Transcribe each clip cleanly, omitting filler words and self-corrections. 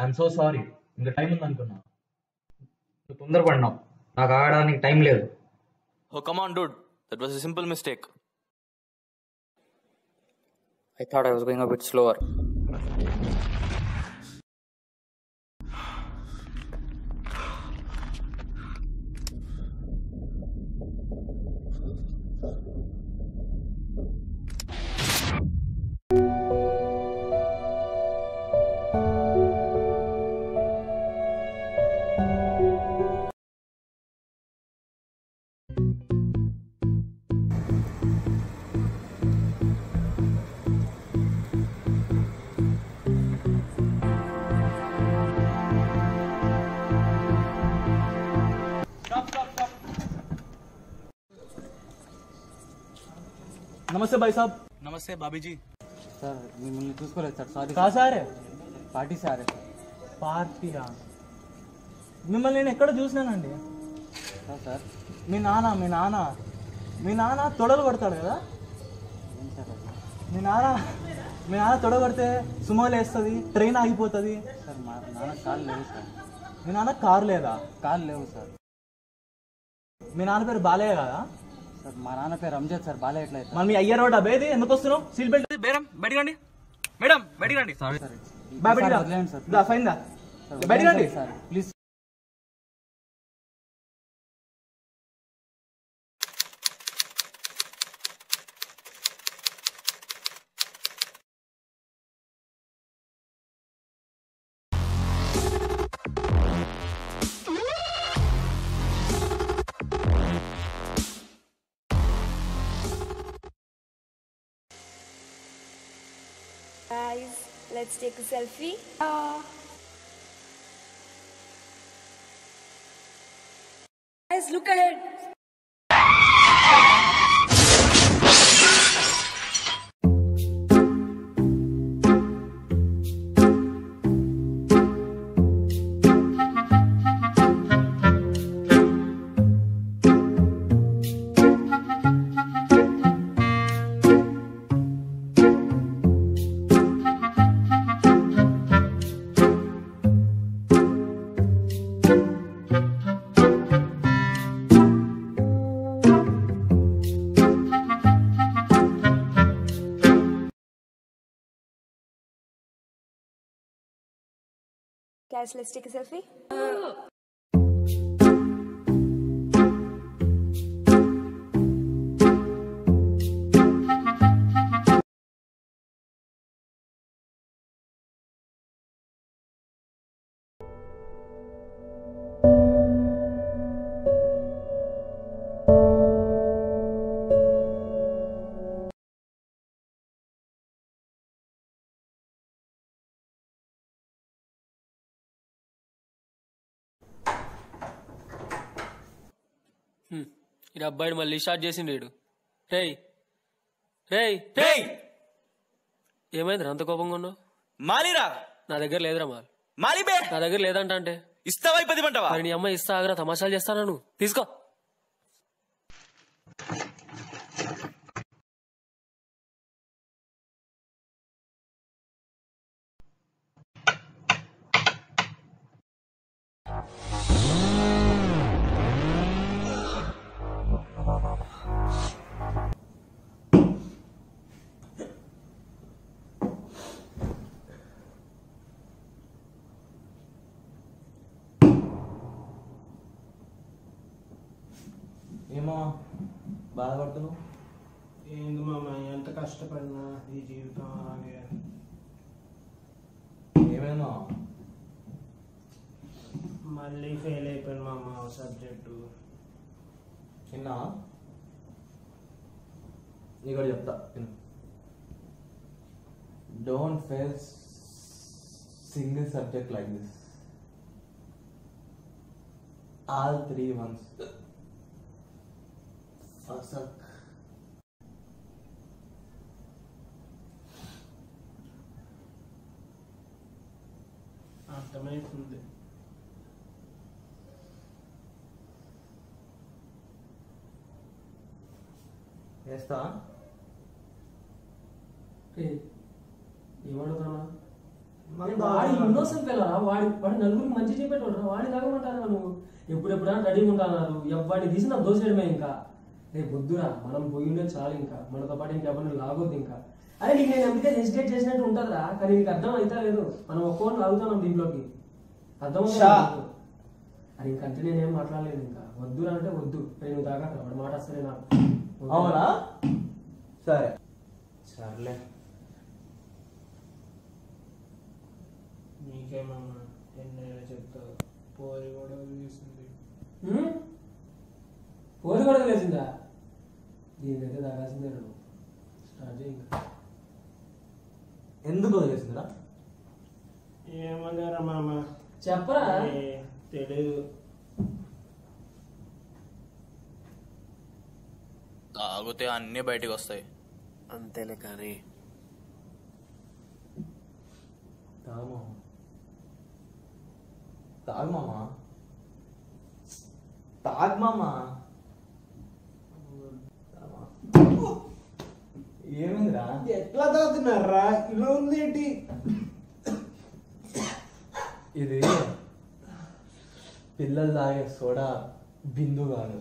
I'm so sorry. ఇంకా time ఉంది అనుకున్నా. నువ్వు తొందరపడినావు. నాకు ఆడడానికి టైం లేదు. Oh, come on, dude. That was a simple mistake. I thought I was going a bit slower. నమస్తే భాయ్ సాబ్. Namaste, Babi ji. సార్ మిమ్మల్ని చూసుకోలేదు సార్, సారీ. కా సారే? Party sir. పార్టీయా? మిమ్మల్ని నేను ఎక్కడ చూసినానండి. సార్ మీ నాన్న తొడలు కొడతాడు కదా. ఏం సార్ అది? మీ నాన్న తొడ కొడితే సుమోలు వేస్తుంది, ట్రైన్ ఆగిపోతుంది. సార్ మా నాన్న కాళ్ళు లేవు సార్. మీ నాన్న కారు లేదా? కాళ్ళు లేవు సార్. మీ నాన్న పేరు బాలయ్య కదా? సార్ మా నాన్న పేరు అంజద్ సార్, బాలయ్య ఎట్లా అవుతుంది? మరి మీ అయ్యారో డబ్బేది ఎందుకు వస్తున్నావు? సీల్ బెల్ట్ Madam, బయటికి రండి. మేడం బయటికి రండి. సార్ బయటికి రా. వదిలేండి సార్, దా, ఫైన్ దా. సార్ బయటికి రండి. Sir please. Guys, let's take a selfie. Guys, look ahead. Guys, let's take a selfie. ఈ అబ్బాయిడు మళ్ళీ స్టార్ట్ చేసిండు వీడు. రేయ్ రేయ్ Hey! ఏమైంది అంత కోపంగా ఉన్నావు? మాలిరా. నా దగ్గర లేదురా మాల్. మాలి బే. నా దగ్గర లేదంట అంటే ఇస్తావా 10 మంటవా? మరి నీ అమ్మ ఇస్తా ఆగ్రా తమాషాలు చేస్తానా నువ్వు? తీసుకో. ఏమో బాధపడుతున్నావు? ఏంది మామ, ఎంత కష్టపడినా ఈ జీవితం అలాగే. ఏమేమో మళ్ళీ ఫెయిల్ అయిపోయాను మామ సబ్జెక్టు. విన్నా? నీ కూడా చెప్తా విను. Don't fail single subject like this. All 3 once. అర్థమవుతుంది. వేస్తా? ఏమడుగుతున్నా? వాడి innocent fellow రా. వాడు నలుగురికి మంచి చెప్పేటోడు రా. వాడి తాగమంటారా నువ్వు? ఎప్పుడెప్పుడా రెడీగా ఉంటున్నారు. ఎవరిని తీసి నాకు దోసేయడమే. ఇంకా రేపు వద్దురా, మనం పోయిండే చాలు. ఇంకా మనతో పాటు ఇంకెవరిని లాగొద్దు. ఇంకా అరే నీకు నేను ఎందుకే హెసిటేట్ చేసినట్టు ఉంటుందిరా, కానీ నీకు అర్థం అవుతా లేదు. మనం ఒక్కోని లాగుతున్నాం దీంట్లోకి. అర్థం అది ఇంకంటే నేనేం మాట్లాడలేదు. ఇంకా వద్దురా అంటే వద్దు. నేను తాగాక వాడు మాట వస్తే నాకు. అవునా? సరే సర్లే. నీకేమన్నా ఎన్నైనా చెప్తావు. పోరి కూడా వదిలేసింది. పోరి కూడా వదిలేసిందా? దీనికైతే తాగాల్సిందే. నువ్వు స్టార్ట్ చేయి. ఇంకా ఎందుకు వదిలేసిందిరా? ఏమన్నారా మామ? చెప్పరా. తెలీదు. తాగితే అన్ని బయటికి వస్తాయి అంతేలే. కానీ తాగు మామా, తాగు మామా. ఏమైందిరా? ఎట్లా తాగుతున్నారా? ఇలా ఉంది ఏంటి? ఇది పిల్లలు తాగే సోడా బిందు కాదు,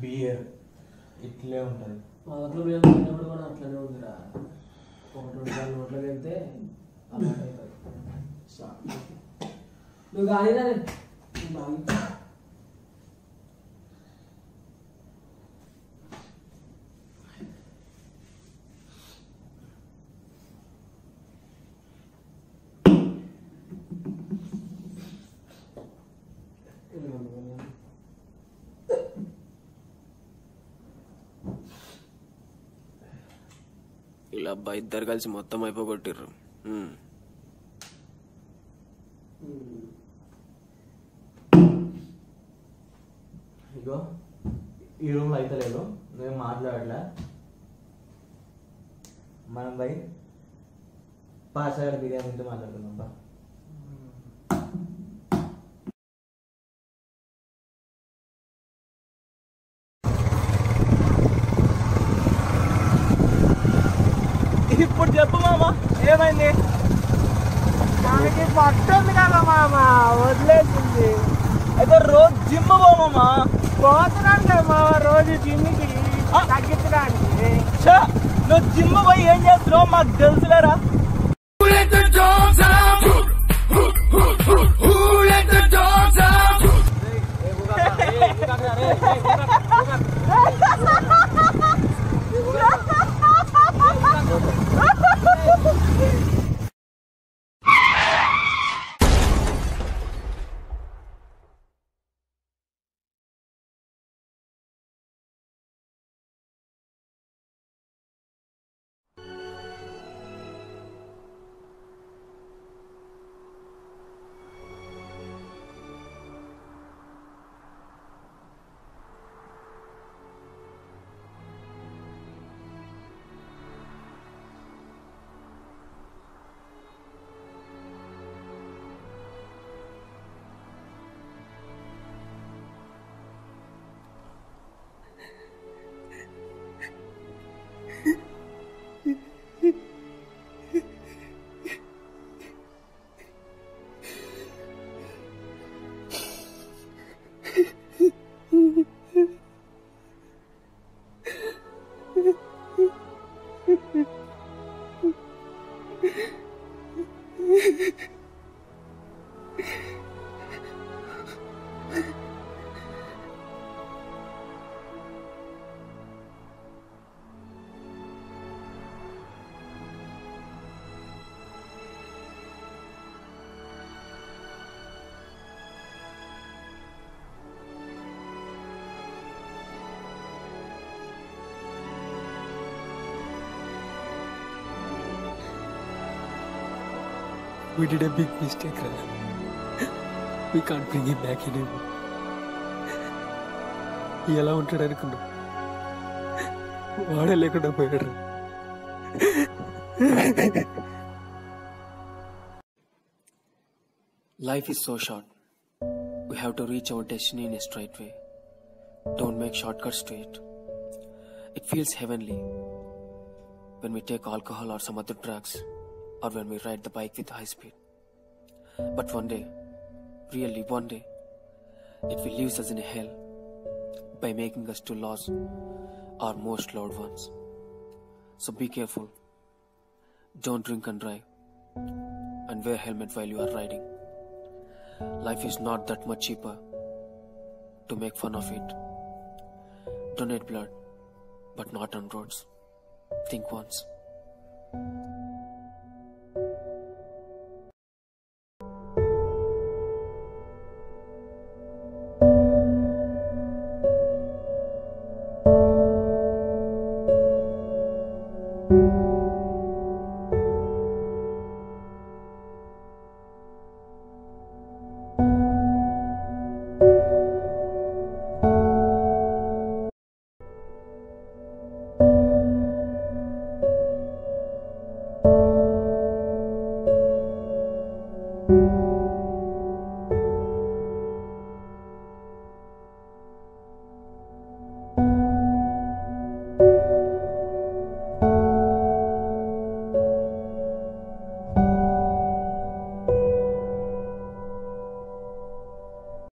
బియర్. ఇట్లే ఉంటుంది. మా ఊర్లో మేము తిన్నప్పుడు కూడా అట్లనే ఉందిరా. ఒకటి 2 సార్లు నోట్లోకి వెళ్తే అలవాటు అవుతుంది. నువ్వు కానీరా. ఇలా ఇద్దరు కలిసి మొత్తం అయిపోగొట్టిర్రు. ఇగో ఈ రూమ్లో అయితే లేదు, నువ్వేం మాట్లాడలే. మనం పోయి పాసాగర్ బిర్యానీ తింటూ మాట్లాడుకుందాం బా. ఇప్పుడు చెప్పు మామ, ఏమైంది? మనకి పట్టుంది కదా మామ, వదిలేసింది. అయితే రోజు జిమ్ పోమమ్మా. పోతున్నాను కదా మామ, రోజు జిమ్కి తగ్గించడానికి. నువ్వు జిమ్ పోయి ఏం చేస్తున్నావు మాకు తెలుసులేరా? We did a big mistake, Rana. We can't bring him back anymore. ఎలా ఉంటాడు అనుకున్నా, వాడే లేకుండా పోయాడు. Life is so short. We have to reach our destiny in a straight way. Don't make shortcuts to it. It feels heavenly when we take alcohol or some other drugs or when we ride the bike with high speed. But one day, really one day, it will leave us in a hell by making us to lose our most loved ones. So be careful. Don't drink and drive. And wear helmet while you are riding. Life is not that much cheaper to make fun of it. Donate blood, but not on roads. Think once. you